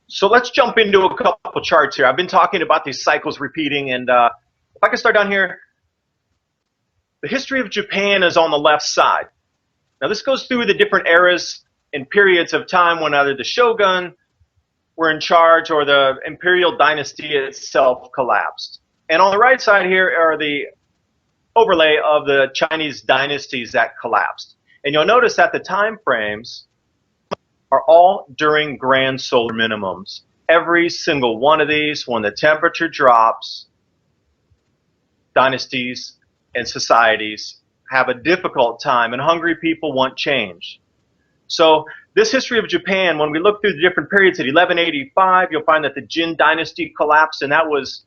So let's jump into a couple charts here. I've been talking about these cycles repeating, and if I can start down here, the history of Japan is on the left side. Now this goes through the different eras and periods of time when either the shogun were in charge or the imperial dynasty itself collapsed. And on the right side here are the overlay of the Chinese dynasties that collapsed. And you'll notice that the time frames are all during grand solar minimums. Every single one of these, when the temperature drops, dynasties and societies have a difficult time, and hungry people want change. So this history of Japan, when we look through the different periods, at 1185, you'll find that the Jin dynasty collapsed, and that was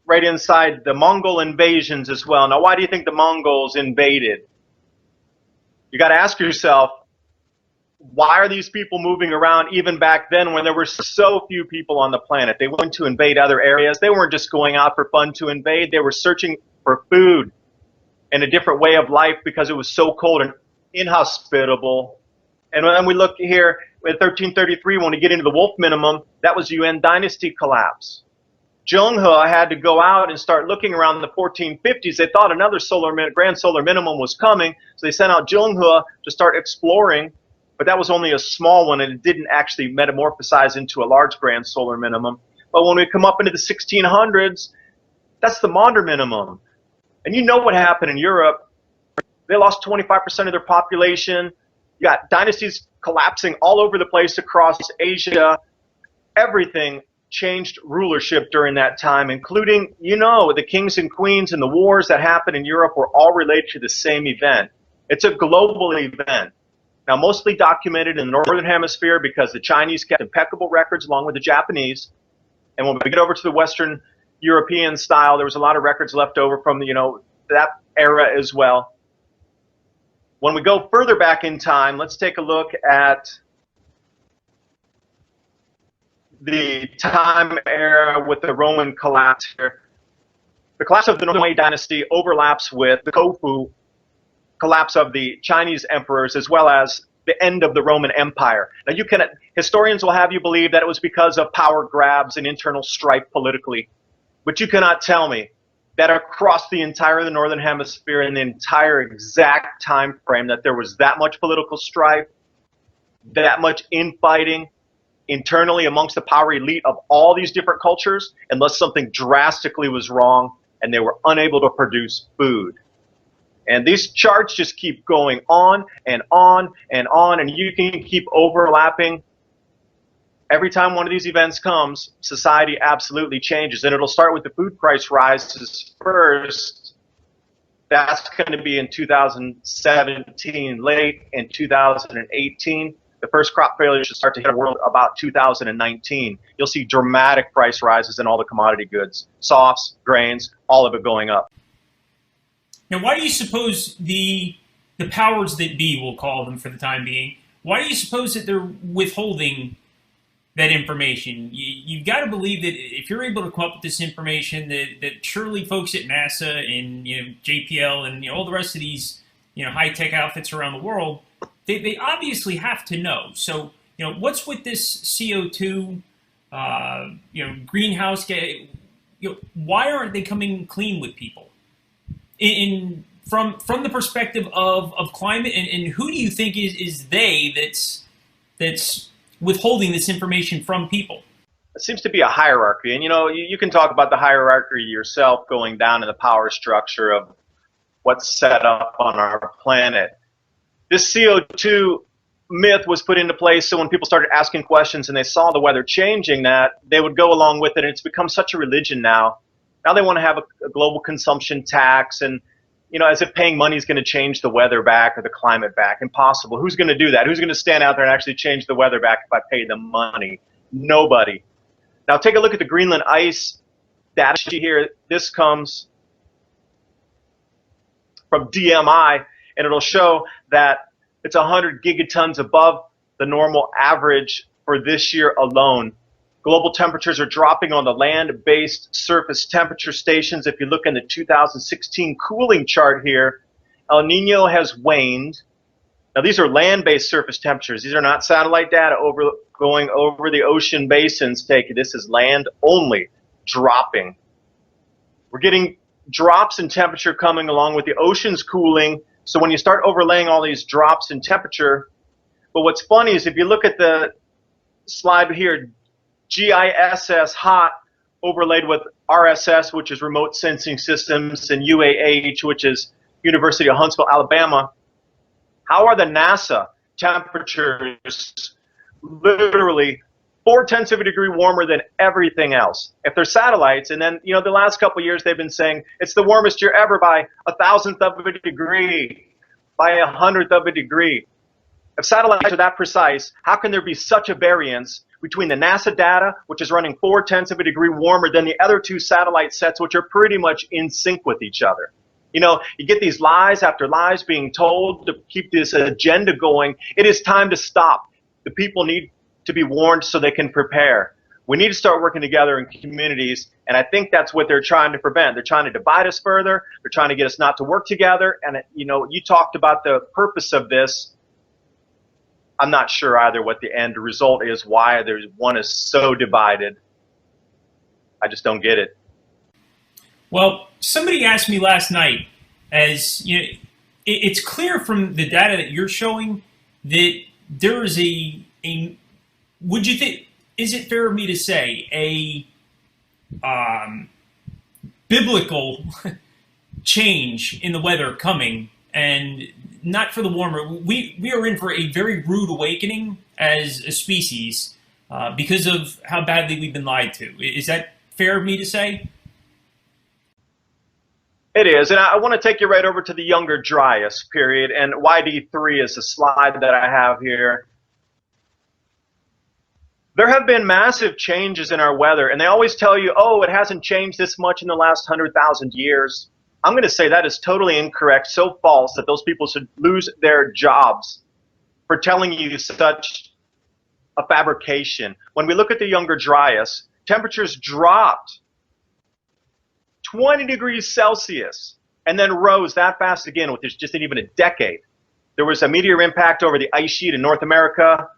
right inside the Mongol invasions as well. Now, why do you think the Mongols invaded? You got to ask yourself, why are these people moving around even back then when there were so few people on the planet? They went to invade other areas. They weren't just going out for fun to invade. They were searching for food and a different way of life because it was so cold and inhospitable. And when we look here at 1333, when we get into the Wolf Minimum, that was Yuan dynasty collapse. Zheng He had to go out and start looking around the 1450s. They thought another grand solar minimum was coming, so they sent out Zheng He to start exploring. But that was only a small one, and it didn't actually metamorphosize into a large grand solar minimum. But when we come up into the 1600s, that's the Maunder minimum. And you know what happened in Europe. They lost 25% of their population. You got dynasties collapsing all over the place across Asia. Everything changed rulership during that time, including, the kings and queens and the wars that happened in Europe were all related to the same event. It's a global event. Now, mostly documented in the Northern Hemisphere because the Chinese kept impeccable records along with the Japanese. And when we get over to the Western European style, there was a lot of records left over from, that era as well. When we go further back in time, let's take a look at the time era with the Roman collapse here. The collapse of the Wei dynasty overlaps with the Koufu collapse of the Chinese emperors, as well as the end of the Roman Empire. Now, historians will have you believe that it was because of power grabs and internal strife politically, but you cannot tell me that across the entire the Northern Hemisphere in the entire exact time frame that there was that much political strife, that much infighting internally amongst the power elite of all these different cultures, unless something drastically was wrong and they were unable to produce food. And these charts just keep going on and on and on, and you can keep overlapping. Every time one of these events comes, society absolutely changes, and it'll start with the food price rises first. That's going to be in 2017, late in 2018. The first crop failure should start to hit the world about 2019. You'll see dramatic price rises in all the commodity goods, softs, grains, all of it going up. Now, why do you suppose the powers that be, we'll call them for the time being, why do you suppose that they're withholding that information? You've got to believe that if you're able to come up with this information, that surely folks at NASA and JPL and all the rest of these high-tech outfits around the world, they obviously have to know. So what's with this CO2 greenhouse gas? Why aren't they coming clean with people? From the perspective of climate, and who do you think is they that's withholding this information from people? It seems to be a hierarchy, and you can talk about the hierarchy yourself going down in the power structure of what's set up on our planet. This CO2 myth was put into place so when people started asking questions and they saw the weather changing, that they would go along with it, and it's become such a religion now. Now they want to have a global consumption tax, and as if paying money is going to change the weather back or the climate back. Impossible. Who's going to do that? Who's going to stand out there and actually change the weather back if I pay them money? Nobody. Now take a look at the Greenland ice data sheet here. This comes from DMI, and it'll show that it's 100 gigatons above the normal average for this year alone. Global temperatures are dropping on the land-based surface temperature stations. If you look in the 2016 cooling chart here, El Nino has waned. Now, these are land-based surface temperatures. These are not satellite data going over the ocean basins, this is land only, dropping. We're getting drops in temperature coming along with the oceans cooling. So when you start overlaying all these drops in temperature, but what's funny is if you look at the slide here, GISS hot overlaid with RSS, which is remote sensing systems, and UAH, which is University of Huntsville, Alabama. How are the NASA temperatures literally 0.4 of a degree warmer than everything else? If they're satellites, and then, the last couple of years they've been saying it's the warmest year ever by 1,000th of a degree, by 100th of a degree. If satellites are that precise, how can there be such a variance between the NASA data, which is running 0.4 of a degree warmer than the other two satellite sets, which are pretty much in sync with each other? You get these lies after lies being told to keep this agenda going. It is time to stop. The people need to be warned so they can prepare. We need to start working together in communities, and I think that's what they're trying to prevent. They're trying to divide us further. They're trying to get us not to work together. And, you talked about the purpose of this. I'm not sure either what the end result is, why one is so divided. I just don't get it. Well, somebody asked me last night, it's clear from the data that you're showing that there is would you think, is it fair of me to say, a biblical change in the weather coming, and not for the warmer? We are in for a very rude awakening as a species because of how badly we've been lied to. Is that fair of me to say? It is, and I want to take you right over to the Younger Dryas period, and YD3 is the slide that I have here. There have been massive changes in our weather, and they always tell you, oh, it hasn't changed this much in the last 100,000 years. I'm going to say that is totally incorrect, so false that those people should lose their jobs for telling you such a fabrication. When we look at the Younger Dryas, temperatures dropped 20 degrees Celsius and then rose that fast again with just even a decade. There was a meteor impact over the ice sheet in North America.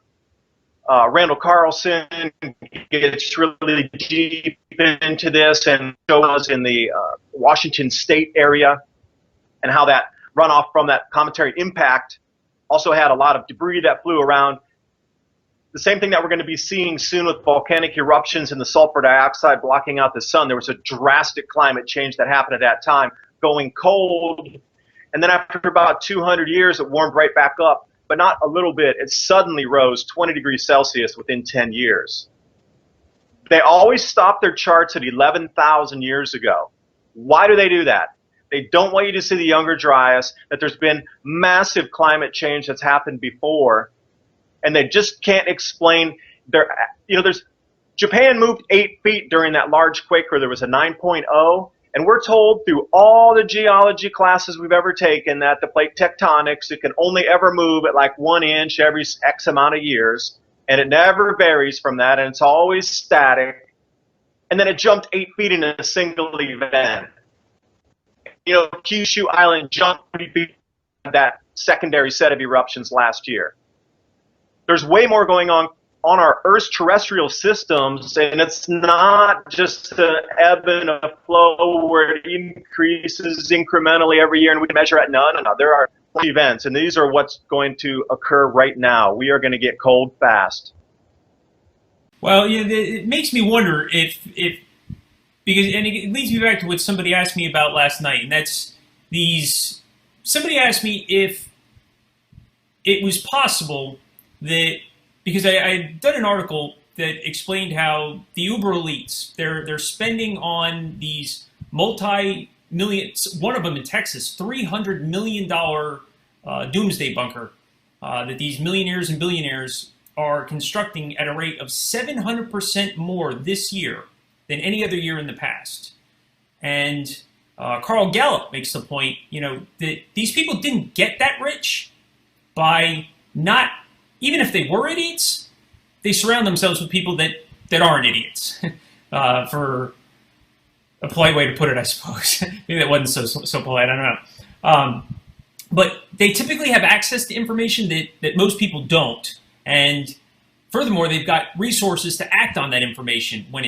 Randall Carlson gets really deep into this and shows in the Washington State area and how that runoff from that cometary impact also had a lot of debris that flew around. The same thing that we're going to be seeing soon with volcanic eruptions and the sulfur dioxide blocking out the sun. There was a drastic climate change that happened at that time, going cold, and then after about 200 years it warmed right back up. But not a little bit. It suddenly rose 20 degrees Celsius within 10 years. They always stop their charts at 11,000 years ago. Why do they do that? They don't want you to see the Younger Dryas, that there's been massive climate change that's happened before, and they just can't explain Japan moved 8 feet during that large quake where there was a 9.0. And we're told through all the geology classes we've ever taken that the plate tectonics, it can only ever move at like 1 inch every X amount of years. And it never varies from that, and it's always static. And then it jumped 8 feet in a single event. Kyushu Island jumped 3 feet in that secondary set of eruptions last year. There's way more going on our Earth's terrestrial systems, and it's not just the ebb and a flow where it increases incrementally every year and we can measure it. No. There are events, and these are what's going to occur right now. We are going to get cold fast. Well, it makes me wonder if because, and it leads me back to what somebody asked me about last night, and that's somebody asked me if it was possible that, because I had done an article that explained how the uber elites, they're spending on these multi-million, one of them in Texas, $300 million doomsday bunker that these millionaires and billionaires are constructing at a rate of 700% more this year than any other year in the past. And Carl Gallup makes the point, that these people didn't get that rich by not, even if they were idiots, they surround themselves with people that aren't idiots, for a polite way to put it, I suppose. Maybe that wasn't so polite, I don't know. But they typically have access to information that most people don't. And Furthermore, they've got resources to act on that information when